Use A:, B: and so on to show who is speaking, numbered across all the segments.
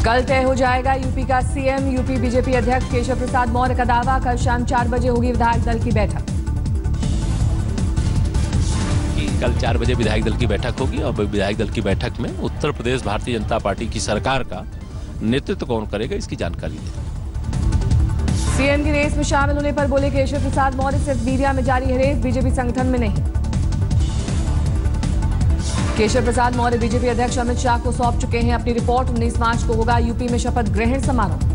A: कल तय हो जाएगा यूपी का सीएम। यूपी बीजेपी अध्यक्ष केशव प्रसाद मौर्य का दावा, कल शाम 4 बजे होगी विधायक दल की बैठक।
B: कल 4 बजे विधायक दल की बैठक होगी और विधायक दल की बैठक में उत्तर प्रदेश भारतीय जनता पार्टी की सरकार का नेतृत्व कौन करेगा, इसकी जानकारी दें।
A: सीएम की रेस में शामिल होने पर बोले केशव प्रसाद मौर्य, सिर्फ मीडिया में जारी है रेस, बीजेपी संगठन में नहीं। केशव प्रसाद मौर्य बीजेपी अध्यक्ष अमित शाह को सौंप चुके हैं अपनी रिपोर्ट। 19 मार्च को होगा यूपी में शपथ ग्रहण समारोह।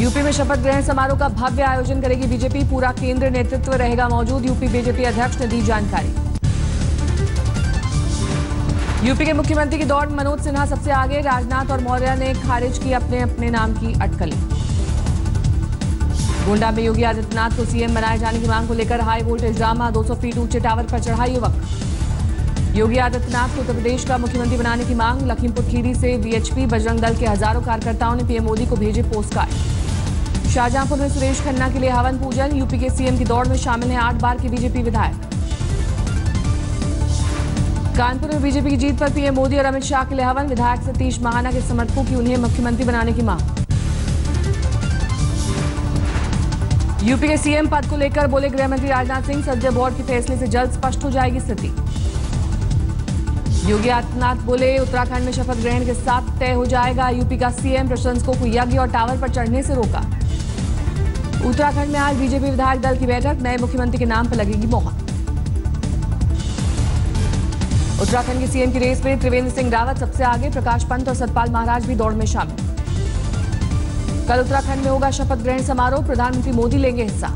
A: यूपी में शपथ ग्रहण समारोह का भव्य आयोजन करेगी बीजेपी, पूरा केंद्र नेतृत्व रहेगा मौजूद, यूपी बीजेपी अध्यक्ष ने दी जानकारी। यूपी के मुख्यमंत्री की दौड़ में मनोज सिन्हा सबसे आगे, राजनाथ और मौर्य ने खारिज की अपने अपने नाम की अटकलें। गोंडा में योगी आदित्यनाथ को सीएम बनाए जाने की मांग को लेकर हाई वोल्टेज ड्रामा, 200 फीट ऊंचे टावर पर चढ़ा युवक। योगी आदित्यनाथ को उत्तर प्रदेश का मुख्यमंत्री बनाने की मांग, लखीमपुर खीरी से वीएचपी बजरंग दल के हजारों कार्यकर्ताओं ने पीएम मोदी को भेजे पोस्ट कार्ड। शाहजहांपुर में सुरेश खन्ना के लिए हवन पूजन, यूपी के सीएम की दौड़ में शामिल हैं 8 बार के बीजेपी विधायक। कानपुर में बीजेपी की जीत पर पीएम मोदी और अमित शाह के लिए हवन, विधायक सतीश महाना के समर्थकों की उन्हें मुख्यमंत्री बनाने की मांग। यूपी के सीएम पद को लेकर बोले गृहमंत्री राजनाथ सिंह, संसदीय बोर्ड के फैसले से जल्द स्पष्ट हो जाएगी स्थिति। योगी आदित्यनाथ बोले उत्तराखंड में शपथ ग्रहण के साथ तय हो जाएगा यूपी का सीएम, प्रशंसकों को यज्ञ और टावर पर चढ़ने से रोका। उत्तराखंड में आज बीजेपी विधायक दल की बैठक, नए मुख्यमंत्री के नाम पर लगेगी मोहर। उत्तराखंड के सीएम की रेस में त्रिवेंद्र सिंह रावत सबसे आगे, प्रकाश पंत और सतपाल महाराज भी दौड़ में शामिल। कल उत्तराखंड में होगा शपथ ग्रहण समारोह, प्रधानमंत्री मोदी लेंगे हिस्सा।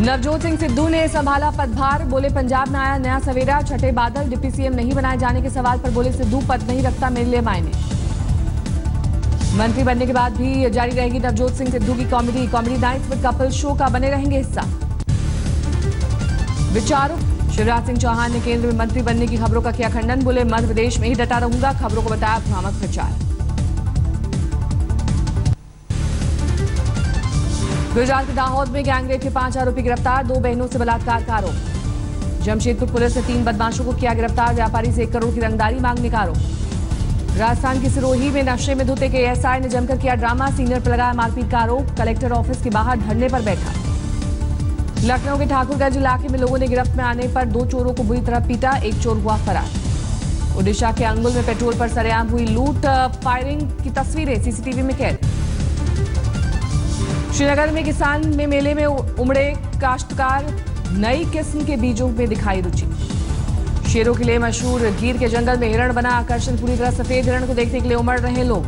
A: नवजोत सिंह सिद्धू ने संभाला पदभार, बोले पंजाब में आया नया सवेरा, छठे बादल, डिप्टी सीएम नहीं बनाए जाने के सवाल पर बोले सिद्धू, पद नहीं रखता मेरे लिए मायने। मंत्री बनने के बाद भी जारी रहेगी नवजोत सिंह सिद्धू की comedy nights with Kapil show का बने रहेंगे हिस्सा। विचारों, शिवराज सिंह चौहान ने केंद्र में मंत्री बनने की खबरों का किया खंडन, बोले मध्य प्रदेश में ही डटा रहूंगा, खबरों को बताया भ्रामक प्रचार। गुजरात के दाहोद में गैंगरेप के 5 आरोपी गिरफ्तार, 2 बहनों से बलात्कार का आरोप। जमशेदपुर पुलिस ने 3 बदमाशों को किया गिरफ्तार, व्यापारी से 1 करोड़ की रंगदारी मांगने का आरोप। राजस्थान की सिरोही में नशे में धुते के एएसआई ने जमकर किया ड्रामा, सीनियर पर लगाया मारपीट का आरोप, कलेक्टर ऑफिस के बाहर धरने पर बैठा। लखनऊ के ठाकुरगंज इलाके में लोगों ने गिरफ्त में आने पर 2 चोरों को बुरी तरह पीटा, 1 चोर हुआ फरार। ओडिशा के अंगुल में पेट्रोल पर सरेआम हुई लूट, फायरिंग की तस्वीरें सीसीटीवी में कैद। श्रीनगर में किसान में मेले में उमड़े काश्तकार, नई किस्म के बीजों में दिखाई रुचि। शेरों के लिए मशहूर गिर के जंगल में हिरण बना आकर्षण, पूरी तरह सफेद हिरण को देखने के लिए उमड़ रहे लोग।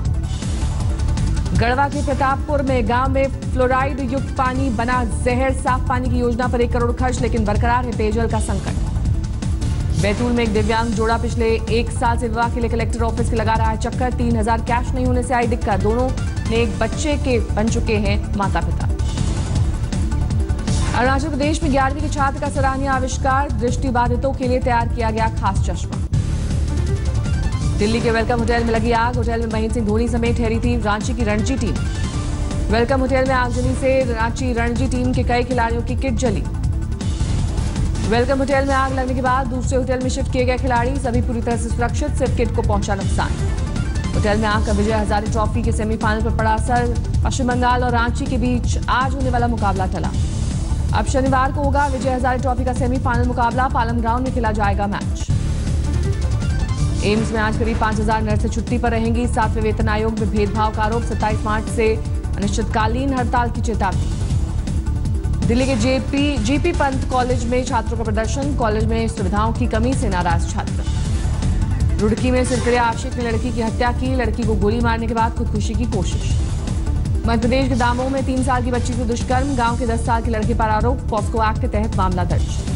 A: गढ़वा के प्रतापपुर में गांव में फ्लोराइड युक्त पानी बना जहर, साफ पानी की योजना पर 1 करोड़ खर्च, लेकिन बरकरार है पेयजल का संकट। बैतूल में एक दिव्यांग जोड़ा पिछले 1 साल से विवाह के लिए कलेक्टर ऑफिस के लगा रहा है चक्कर, 3000 कैश नहीं होने से आई दिक्कत, दोनों ने एक बच्चे के बन चुके हैं माता पिता। अरुणाचल प्रदेश में 11वीं के छात्र का सराहनीय आविष्कार, दृष्टिबाधितों के लिए तैयार किया गया खास चश्मा। दिल्ली के वेलकम होटल में लगी आग, होटल में महेंद्र सिंह धोनी समेत ठहरी थी रांची की रणजी टीम। वेलकम होटल में आगजनी से रांची रणजी टीम के कई खिलाड़ियों की किट जली। वेलकम होटल में आग लगने के बाद दूसरे होटल में शिफ्ट किए गए खिलाड़ी, सभी पूरी तरह से सुरक्षित, सिर्फ किट को पहुंचा नुकसान। होटल में आग का विजय हजारे ट्रॉफी के सेमीफाइनल पर पड़ा असर, पश्चिम बंगाल और रांची के बीच आज होने वाला मुकाबला टला। अब शनिवार को होगा विजय हजारे ट्रॉफी का सेमीफाइनल मुकाबला, पालम ग्राउंड में खेला जाएगा मैच। एम्स में आज करीब 5000 नर्सें छुट्टी पर रहेंगी, 7वें वेतन आयोग में भेदभाव का आरोप, 27 मार्च से अनिश्चितकालीन हड़ताल की चेतावनी। दिल्ली के जीपी पंत कॉलेज में छात्रों का प्रदर्शन, कॉलेज में सुविधाओं की कमी से नाराज छात्र। रुड़की में सिरकड़िया आशिक ने लड़की की हत्या की, लड़की को गोली मारने के बाद खुदकुशी की कोशिश। मध्य प्रदेश के दामोह में 3 साल की बच्ची से दुष्कर्म, गांव के 10 साल के लड़के पर आरोप, पॉस्को एक्ट के तहत मामला दर्ज।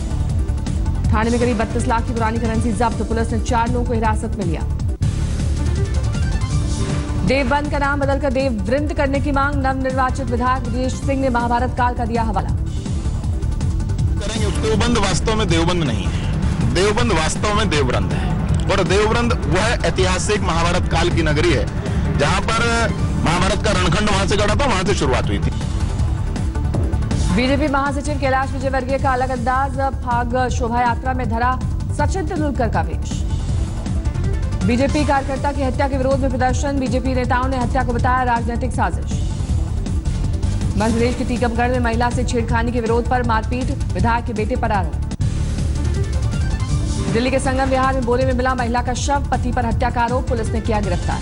A: थाने में करीब 32 लाख की पुरानी करेंसी जब्त, पुलिस ने 4 लोगों को हिरासत में लिया। देवबंद का नाम बदलकर देववृंद करने की मांग, नवनिर्वाचित विधायक ब्रजेश सिंह ने महाभारत काल का दिया हवाला।
C: देवबंद वास्तव में देवबंद नहीं है, देवबंद वास्तव में देववृंद है, और देववृंद वह ऐतिहासिक महाभारत काल की नगरी है जहां पर महाभारत का रणखंड वहां से गढ़ा था, वहां से शुरुआत हुई थी।
A: बीजेपी महासचिव कैलाश विजयवर्गीय का अलग अंदाज, फाग शोभा यात्रा में धरा सचिन तेंदुलकर का वेश। बीजेपी कार्यकर्ता की हत्या के विरोध में प्रदर्शन, बीजेपी नेताओं ने हत्या को बताया राजनीतिक साजिश। मध्य प्रदेश के टीकमगढ़ में महिला से छेड़खानी के विरोध पर मारपीट, विधायक के बेटे पर आरोप। दिल्ली के संगम विहार में बोरे में मिला महिला का शव, पति पर हत्या का आरोप, पुलिस ने किया गिरफ्तार।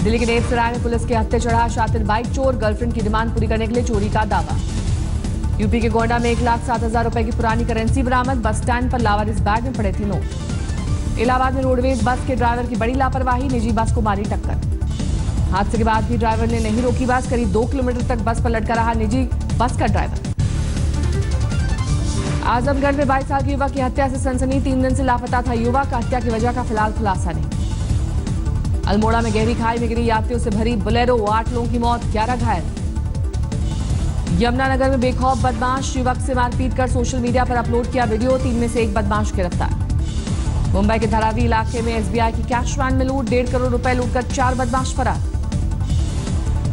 A: दिल्ली के नेवसराय में पुलिस के हत्थे चढ़ा शातिर बाइक चोर, गर्लफ्रेंड की डिमांड पूरी करने के लिए चोरी का दावा। यूपी के गोंडा में 1,07,000 रुपए की पुरानी करेंसी बरामद, बस स्टैंड पर लावारिस बैग में पड़े थे नोट। इलाहाबाद में रोडवेज बस के ड्राइवर की बड़ी लापरवाही, निजी बस को मारी टक्कर। हादसे के बाद भी ड्राइवर ने नहीं रोकी बस, करीब 2 किलोमीटर तक बस पर लटका रहा निजी बस का ड्राइवर। आजमगढ़ में 22 साल के युवक की हत्या से सनसनी, 3 दिन से लापता था युवक, हत्या की वजह का फिलहाल खुलासा नहीं। अल्मोड़ा में गहरी खाई में गिरी यात्रियों से भरी बोलेरो, 8 लोगों की मौत, 11 घायल। यमुनानगर में बेखौफ बदमाश, युवक से मारपीट कर सोशल मीडिया पर अपलोड किया वीडियो, 3 में से 1 बदमाश गिरफ्तार। मुंबई के धारावी इलाके में एसबीआई की कैश वैन में लूट, 1.5 करोड़ रुपए लूटकर 4 बदमाश फरार।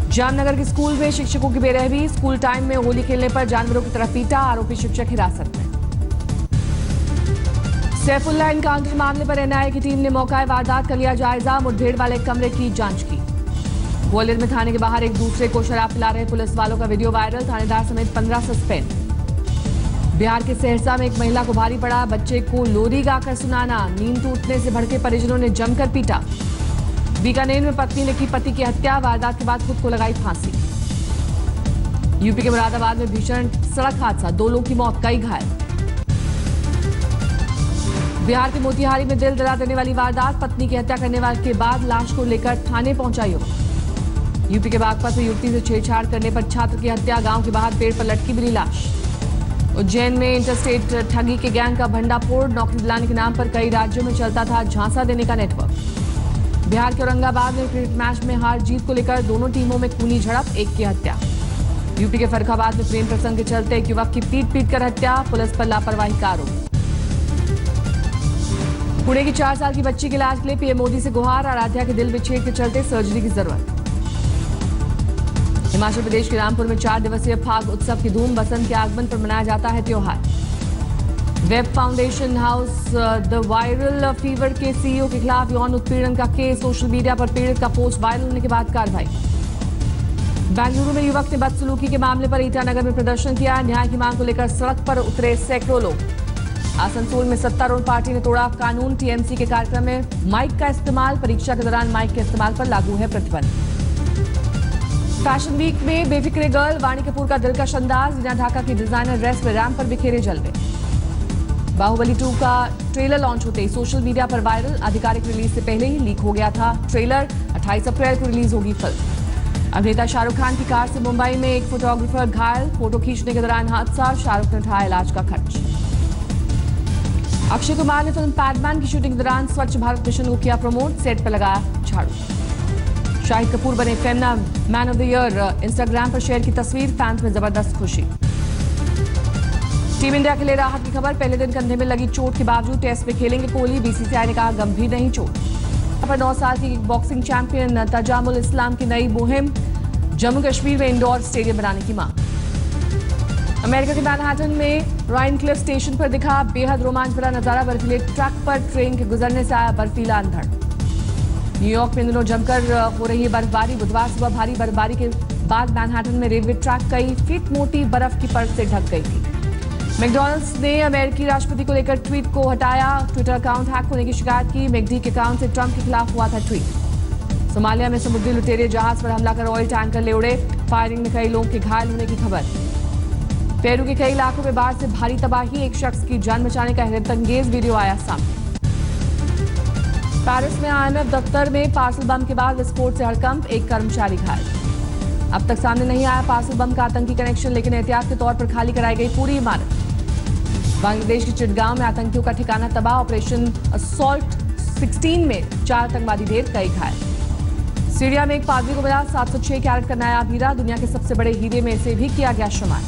A: जामनगर के स्कूल में शिक्षकों की बेरहमी, स्कूल टाइम में होली खेलने पर जानवरों की तरफ पीटा, आरोपी शिक्षक हिरासत में। सैफुल्लाह एनकाउंटर मामले पर एनआईए की टीम ने मौका वारदात का लिया जायजा, मुठभेड़ वाले कमरे की जांच की। ग्वालियर में थाने के बाहर एक दूसरे को शराब पिला रहे पुलिस वालों का वीडियो वायरल, थानेदार समेत 15 सस्पेंड। बिहार के सहरसा में एक महिला को भारी पड़ा, बच्चे को लोरी गाकर सुनाना, नींद टूटने से भड़के परिजनों ने जमकर पीटा। बीकानेर में पत्नी ने की पति की हत्या, वारदात के बाद खुद को लगाई फांसी। यूपी के मुरादाबाद में भीषण सड़क हादसा, 2 लोगों की मौत, कई घायल। बिहार के मोतिहारी में दिल दहला देने वाली वारदात, पत्नी की हत्या करने वाले के बाद लाश को लेकर थाने पहुंचा युवक। यूपी के बागपत में युवती से छेड़छाड़ करने पर छात्र की हत्या, गांव के बाहर पेड़ पर लटकी मिली लाश। उज्जैन में इंटरस्टेट ठगी के गैंग का भंडाफोड़, नौकरी दिलाने के नाम पर कई राज्यों में चलता था झांसा देने का नेटवर्क। बिहार के औरंगाबाद में क्रिकेट मैच में हार जीत को लेकर दोनों टीमों में खूनी झड़प, 1 की हत्या। यूपी के फर्रुखाबाद में प्रेम प्रसंग के चलते एक युवक की पीट कर हत्या, पुलिस पर लापरवाही का आरोप। पुणे की 4 साल की बच्ची के इलाज के लिए पीएम मोदी से गुहार, आराध्या के दिल विच्छेद के चलते सर्जरी की जरूरत। हिमाचल प्रदेश के रामपुर में 4 दिवसीय फाग उत्सव की धूम, बसंत के आगमन पर मनाया जाता है त्योहार। Web foundation house the viral fever के सीईओ के खिलाफ यौन उत्पीड़न का केस, सोशल मीडिया पर पीड़ित का पोस्ट वायरल होने के बाद कार्रवाई। बेंगलुरु में युवक ने बदसलूकी के मामले पर ईटानगर में प्रदर्शन किया, न्याय की मांग को लेकर सड़क पर उतरे सैकड़ों लोग। आसनसोल में सत्तारूढ़ पार्टी ने तोड़ा कानून, टीएमसी के कार्यक्रम में माइक का इस्तेमाल, परीक्षा के दौरान माइक के इस्तेमाल पर लागू है प्रतिबंध। फैशन वीक में बेफिक्रे गर्ल, वाणी कपूर का दिलकश अंदाज, रीना ढाका की डिजाइनर ड्रेस में रैंप पर बिखेरे जलवे। बाहुबली 2 का ट्रेलर लॉन्च होते ही सोशल मीडिया पर वायरल, आधिकारिक रिलीज से पहले ही लीक हो गया था ट्रेलर, 28 अप्रैल को रिलीज होगी फिल्म। अभिनेता शाहरुख खान की कार से मुंबई में एक फोटोग्राफर घायल, फोटो खींचने के दौरान हादसा, शाहरुख ने उठाया इलाज का खर्च। अक्षय कुमार ने फिल्म पैडमैन की शूटिंग के दौरान स्वच्छ भारत मिशन को किया प्रमोट, सेट पर लगाया झाड़ू। शाहिद कपूर बने Femina man of the year, Instagram पर शेयर की तस्वीर, फैंस में जबरदस्त खुशी। टीम इंडिया के लिए राहत की खबर, पहले दिन कंधे में लगी चोट के बावजूद टेस्ट में खेलेंगे कोहली, बीसीसीआई ने कहा गंभीर नहीं चोट। 9 साल की बॉक्सिंग चैंपियन तजामुल इस्लाम की नई मुहिम, जम्मू कश्मीर में इंडोर स्टेडियम बनाने की मांग। अमेरिका के मैनहट्टन में राइन क्लिफ स्टेशन पर दिखा बेहद रोमांच भरा नजारा, बर्फीले ट्रक पर ट्रेन के गुजरने से आया बर्फीला अंधड़। न्यूयॉर्क में दिनों जमकर हो रही है बर्फबारी, बुधवार सुबह भारी बर्फबारी के बाद मैनहट्टन में रेलवे ट्रैक कई फीट मोटी बर्फ की परत से ढक गई थी। मैकडॉनल्ड्स ने अमेरिकी राष्ट्रपति को लेकर ट्वीट को हटाया, ट्विटर अकाउंट हैक होने की शिकायत की। मैकडी के अकाउंट से ट्रंप के खिलाफ हुआ था ट्वीट। सोमालिया में समुद्री लुटेरे जहाज पर हमला कर ऑयल टैंकर ले उड़े, फायरिंग में कई लोगों के घायल होने की खबर। पेरू के कई इलाकों में बाढ़ से भारी तबाही, एक शख्स की जान बचाने का हैरतअंगेज वीडियो आया सामने। पेरिस में आईएमएफ दफ्तर में पार्सल बम के बाद विस्फोट से हड़कंप, एक कर्मचारी घायल। अब तक सामने नहीं आया पार्सल बम का आतंकी कनेक्शन, लेकिन एहतियात के तौर पर खाली कराई गई पूरी इमारत। बांग्लादेश के चिटगांव में आतंकियों का ठिकाना तबाह, ऑपरेशन असॉल्ट 16 में 4 आतंकवादी ढेर, कई घायल। सीरिया में एक पादरी को मिला 706 कैरेट का नया हीरा, दुनिया के सबसे बड़े हीरे में से भी किया गया शुमार।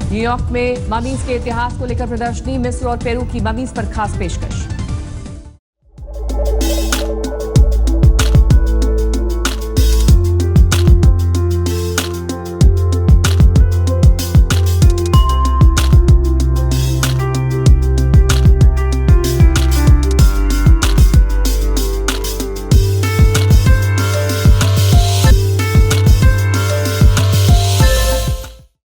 A: न्यूयॉर्क में ममीज के इतिहास को लेकर प्रदर्शनी, मिस्र और पेरू की ममीज पर खास पेशकश।